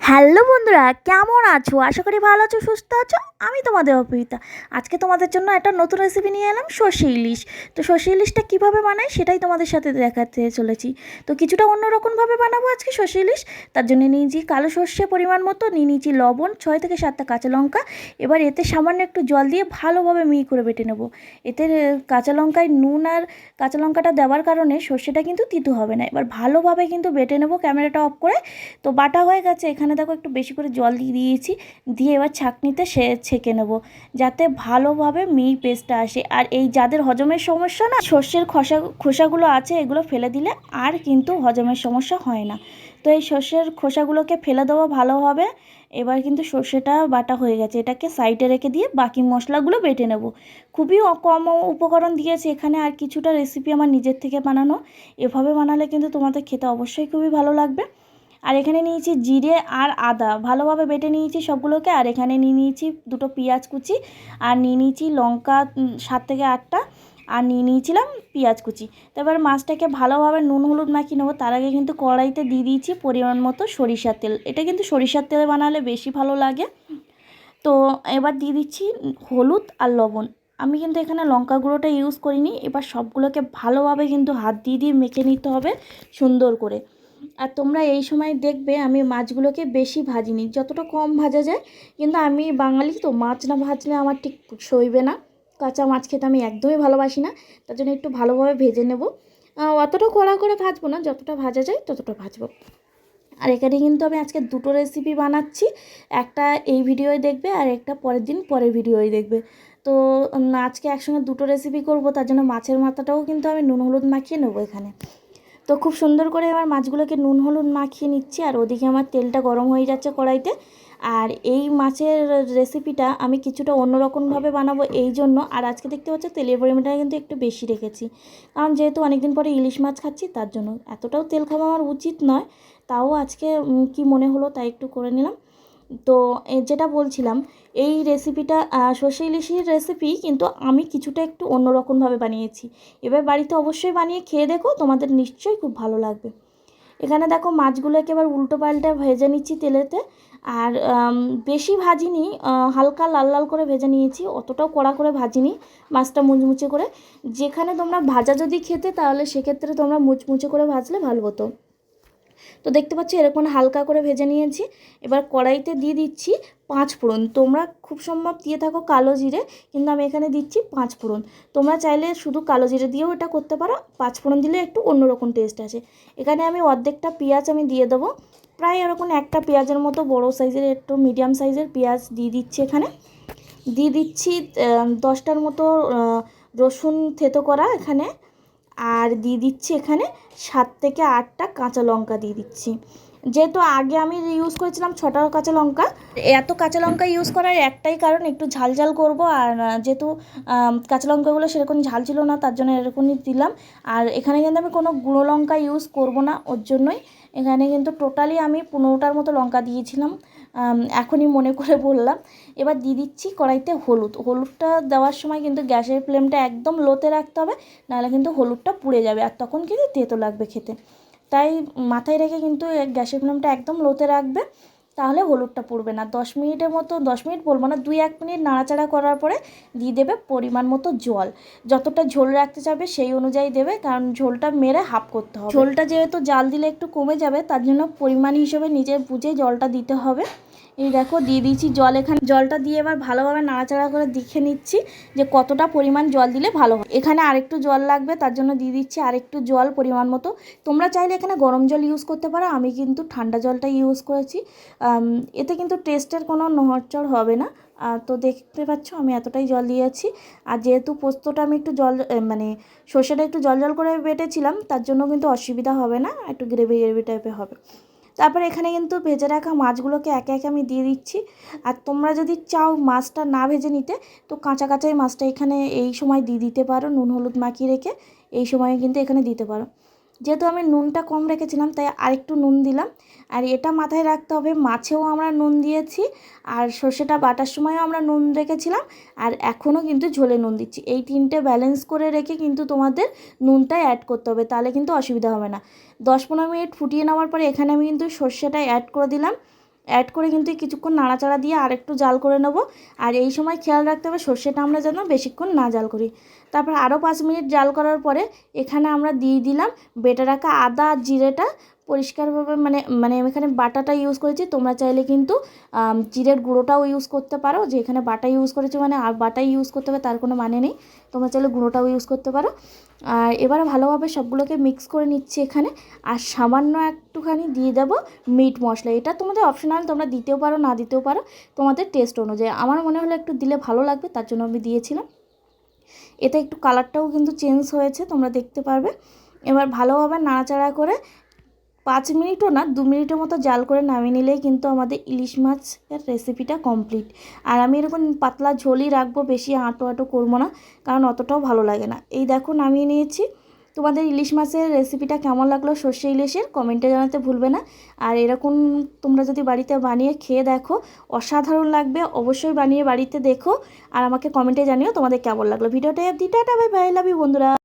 Hello বন্ধুরা, কেমন আছো? আশা করি ভালো আছো, সুস্থ আছো। আমি তোমাদের অপবিতা। আজকে তোমাদের জন্য একটা নতুন রেসিপি নিয়ে এলাম, সর্ষে ইলিশ। তো সর্ষে ইলিশটা কীভাবে বানাই সেটাই তোমাদের সাথে দেখাতে চলেছি। তো কিছুটা অন্যরকমভাবে বানাবো আজকে সর্ষে ইলিশ। তার জন্য নিয়েছি কালো সর্ষে পরিমাণ মতো, নিয়ে নিয়েছি লবণ, 6 থেকে 7টা কাঁচা লঙ্কা। এবার এতে সামান্য একটু জল দিয়ে ভালোভাবে মিহি করে বেটে নেবো। এতে কাঁচা লঙ্কায় নুন আর কাঁচা লঙ্কাটা দেওয়ার কারণে সর্ষেটা কিন্তু তিতো হবে না। এবার ভালোভাবে কিন্তু বেটে নেবো ক্যামেরাটা অফ করে। তো বাটা হয়ে গেছে, এখানে দেখো একটু বেশি করে জল দিয়ে দিয়েছি, দিয়ে এবার ছাঁকনিতে ছেঁকে নেব যাতে ভালোভাবে মিহি পেস্টটা আসে। আর এই যাদের হজমের সমস্যা না, সর্ষের খোসাগুলো আছে এগুলো ফেলে দিলে আর কিন্তু হজমের সমস্যা হয় না। তো এই সর্ষের খোসাগুলোকে ফেলে দেওয়া ভালোভাবে। এবার কিন্তু সর্ষেটা বাটা হয়ে গেছে, এটাকে সাইডে রেখে দিয়ে বাকি মশলাগুলো বেটে নেব। খুবই কম উপকরণ দিয়েছি এখানে, আর কিছুটা রেসিপি আমার নিজের থেকে বানানো। এভাবে বানালে কিন্তু তোমাদের খেতে অবশ্যই খুবই ভালো লাগবে। আর এখানে নিয়েছি জিরে আর আদা, ভালোভাবে বেটে নিয়েছি সবগুলোকে। আর এখানে নিয়ে নিয়েছি দুটো পেঁয়াজ কুচি, আর নিয়ে নিয়েছি লঙ্কা 7 থেকে 8টা, আর নিয়ে নিয়েছিলাম পেঁয়াজ কুচি। তো এবার মাছটাকে ভালোভাবে নুন হলুদ মাখিয়ে নেবো। তার আগে কিন্তু কড়াইতে দিয়ে দিয়েছি পরিমাণ মতো সরিষার তেল। এটা কিন্তু সরিষার তেলে বানালে বেশি ভালো লাগে। তো এবার দিয়ে দিচ্ছি হলুদ আর লবণ। আমি কিন্তু এখানে লঙ্কা গুঁড়োটা ইউজ করিনি। এবার সবগুলোকে ভালোভাবে কিন্তু হাত দিয়ে দিয়ে মেখে নিতে হবে সুন্দর করে। আর তোমরা এই সময় দেখবে আমি মাছগুলোকে বেশি ভাজিনি, যতটা কম ভাজা যায়। কিন্তু আমি বাঙালি তো, মাছ না ভাজলে আমার ঠিক সইবে না। কাঁচা মাছ খেতে আমি একদমই ভালোবাসি না, তার জন্য একটু ভালোভাবে ভেজে নেব। অতটা কড়া করে ভাজবো না, যতটা ভাজা যায় ততটা ভাজবো। আর এখানে কিন্তু আমি আজকে দুটো রেসিপি বানাচ্ছি, একটা এই ভিডিওয় দেখবে আর একটা পরের দিন পরের ভিডিওয় দেখবে। তো আজকে একসঙ্গে দুটো রেসিপি করব, তার জন্য মাছের মাথাটাও কিন্তু আমি নুন হলুদ মাখিয়ে নেবো এখানে। তো খুব সুন্দর করে আমার মাছগুলোকে নুন হলুদ মাখিয়ে নিচ্ছি, আর ওদিকে আমার তেলটা গরম হয়ে যাচ্ছে কড়াইতে। আর এই মাছের রেসিপিটা আমি কিছুটা অন্যরকমভাবে বানাবো এই জন্য। আর আজকে দেখতে পাচ্ছ তেলের পরিমাণটা কিন্তু একটু বেশি রেখেছি, কারণ যেহেতু অনেকদিন পরে ইলিশ মাছ খাচ্ছি, তার জন্য। এতটাও তেল খাওয়া আমার উচিত নয়, তাও আজকে কি মনে হলো তাই একটু করে নিলাম। তো যেটা বলছিলাম, এই রেসিপিটা সর্ষে ইলিশের রেসিপি, কিন্তু আমি কিছুটা একটু অন্যরকমভাবে বানিয়েছি। এবার বাড়িতে অবশ্যই বানিয়ে খেয়ে দেখো, তোমাদের নিশ্চয়ই খুব ভালো লাগবে। এখানে দেখো মাছগুলোকে এবার উল্টো পাল্টা ভেজে নিচ্ছি তেলেতে। আর বেশি ভাজিনি, হালকা লাল লাল করে ভেজে নিয়েছি, অতটাও কড়া করে ভাজিনি, মাছটা মুচমুচে করে। যেখানে তোমরা ভাজা যদি খেতে, তাহলে সেক্ষেত্রে তোমরা মুচমুচে করে ভাজলে ভালো হতো। তো দেখতে পাচ্ছি এরকম হালকা করে ভেজে নিয়েছি। এবার কড়াইতে দিয়ে দিচ্ছি 5 ফোড়ন। তোমরা খুব সম্ভব দিয়ে থাকো কালো জিরে, কিন্তু আমি এখানে দিচ্ছি 5 ফোড়ন। তোমরা চাইলে শুধু কালো জিরে দিয়েও এটা করতে পারো, 5 ফোড়ন দিলে একটু অন্যরকম টেস্ট আছে। এখানে আমি অর্ধেকটা পেঁয়াজ আমি দিয়ে দেবো, প্রায় এরকম একটা পেঁয়াজের মতো বড়ো সাইজের, একটু মিডিয়াম সাইজের পেঁয়াজ দিয়ে দিচ্ছি এখানে। দিয়ে দিচ্ছি 10টার মতো রসুন থেতো করা এখানে। আর দিয়ে দিচ্ছি এখানে 7 থেকে 8টা কাঁচা লঙ্কা দিয়ে দিচ্ছি। যেহেতু আগে আমি ইউজ করেছিলাম 6টা কাঁচা লঙ্কা, এত কাঁচা লঙ্কা ইউজ করার একটাই কারণ, একটু ঝাল ঝাল করবো। আর যেহেতু কাঁচা লঙ্কাগুলো সেরকম ঝাল ছিল না, তার জন্য এরকমই দিলাম। আর এখানে কিন্তু আমি কোনো গুঁড়ো লঙ্কা ইউজ করব না, ওর জন্যই এখানে কিন্তু টোটালি আমি 15টার মতো লঙ্কা দিয়েছিলাম, এখনই মনে করে বললাম। এবার দিয়ে দিচ্ছি কড়াইতে হলুদটা দেওয়ার সময় কিন্তু গ্যাসের ফ্লেমটা একদম লোতে রাখতে হবে, নাহলে কিন্তু হলুদটা পুড়ে যাবে, আর তখন কিন্তু তেতো লাগবে খেতে। তাই মাথায় রেখে কিন্তু গ্যাসের ফ্লেমটা একদম লোতে রাখবে, তাহলে হলুদটা পুড়বে না। 10 মিনিটের মতো, 10 মিনিট বলবো না, 2-1 মিনিট নাড়াচাড়া করার পরে দিয়ে দেবে পরিমাণ মতো জল। যতটা ঝোল রাখতে চাবে সেই অনুযায়ী দেবে, কারণ ঝোলটা মেরে হাফ করতে হবে। ঝোলটা যেহেতু জাল দিলে একটু কমে যাবে, তার জন্য পরিমাণ হিসেবে নিজে বুঝে জলটা দিতে হবে। এই দেখো দিয়ে দিয়েছি জল এখানে। জলটা দিয়ে এবার ভালোভাবে নাড়াচাড়া করে দেখে নিচ্ছি যে কতটা পরিমাণ জল দিলে ভালো হয়। এখানে আরেকটু জল লাগবে, তার জন্য দিয়ে দিচ্ছি আরেকটু জল পরিমাণ মতো। তোমরা চাইলে এখানে গরম জল ইউজ করতে পারো, আমি কিন্তু ঠান্ডা জলটা ইউজ করেছি। এতে কিন্তু টেস্টের কোনো নড়চড় হবে না। তো দেখতে পাচ্ছ আমি এতটাই জল দিয়েছি। আর যেহেতু পোস্তটা আমি একটু জল মানে সর্ষেটা একটু জল জল করে বেটেছিলাম, তার জন্য কিন্তু অসুবিধা হবে না, একটু গ্রেভি গ্রেভি টাইপের হবে। তারপরে এখানে কিন্তু ভেজে রাখা মাছগুলোকে একে একে আমি দিয়ে দিচ্ছি। আর তোমরা যদি চাও মাছটা না ভেজে নিতে, তো কাঁচা কাঁচাই মাছটা এখানে এই সময় দিয়ে দিতে পারো, নুন হলুদ মাখিয়ে রেখে এই সময় কিন্তু এখানে দিতে পারো। যেহেতু আমি নুনটা কম রেখেছিলাম, তাই আরেকটু নুন দিলাম। আর এটা মাথায় রাখতে হবে, মাছেও আমরা নুন দিয়েছি, আর সর্ষেটা বাটার সময়ও আমরা নুন রেখেছিলাম, আর এখনও কিন্তু ঝোলে নুন দিচ্ছি। এই তিনটে ব্যালেন্স করে রেখে কিন্তু তোমাদের নুনটা অ্যাড করতে হবে, তাহলে কিন্তু অসুবিধা হবে না। 10-15 মিনিট ফুটিয়ে নেওয়ার পরে এখানে আমি কিন্তু সর্ষেটা অ্যাড করে দিলাম। অ্যাড করে কিন্তু কিছুক্ষণ নাড়াচাড়া দিয়ে আর একটু জাল করে নেব। আর এই সময় খেয়াল রাখতে হবে সর্ষেটা আমরা যেন বেশিক্ষণ না জাল করি। তারপর আরও 5 মিনিট জাল করার পরে এখানে আমরা দিয়ে দিলাম বেটে রাখা আদা আর জিরেটা পরিষ্কারভাবে, মানে আমি এখানে বাটাটা ইউজ করেছি, তোমরা চাইলে কিন্তু জিরের গুঁড়োটাও ইউজ করতে পারো। যে এখানে বাটা ইউজ করেছি মানে আর বাটাই ইউজ করতে হবে তার কোনো মানে নেই, তোমরা চাইলে গুঁড়োটাও ইউজ করতে পারো। আর এবারে ভালোভাবে সবগুলোকে মিক্স করে নিচ্ছি এখানে। আর সামান্য একটুখানি দিয়ে দেবো মিট মশলা, এটা তোমাদের অপশনাল, তোমরা দিতেও পারো না দিতেও পারো তোমাদের টেস্ট অনুযায়ী। আমার মনে হলো একটু দিলে ভালো লাগবে তার জন্য আমি দিয়েছিলাম। এতে একটু কালারটাও কিন্তু চেঞ্জ হয়েছে, তোমরা দেখতে পারবে। এবার ভালোভাবে নাড়াচাড়া করে 5 মিনিটও না 2 মিনিটের মতো জাল করে নামিয়ে নিলেই কিন্তু আমাদের ইলিশ মাছের রেসিপিটা কমপ্লিট। আর আমি এরকম পাতলা ঝোলই রাখবো, বেশি আঁটো আঁটো করবো না, কারণ অতটাও ভালো লাগে না। এই দেখো নামিয়ে নিয়েছি। তোমাদের ইলিশ মাছের রেসিপিটা কেমন লাগলো সর্ষে ইলিশের কমেন্টে জানাতে ভুলবে না। আর এরকম তোমরা যদি বাড়িতে বানিয়ে খেয়ে দেখো অসাধারণ লাগবে, অবশ্যই বানিয়ে বাড়িতে দেখো আর আমাকে কমেন্টে জানিও তোমাদের কেমন লাগলো ভিডিওটা। Tata bye bye, love you বন্ধুরা।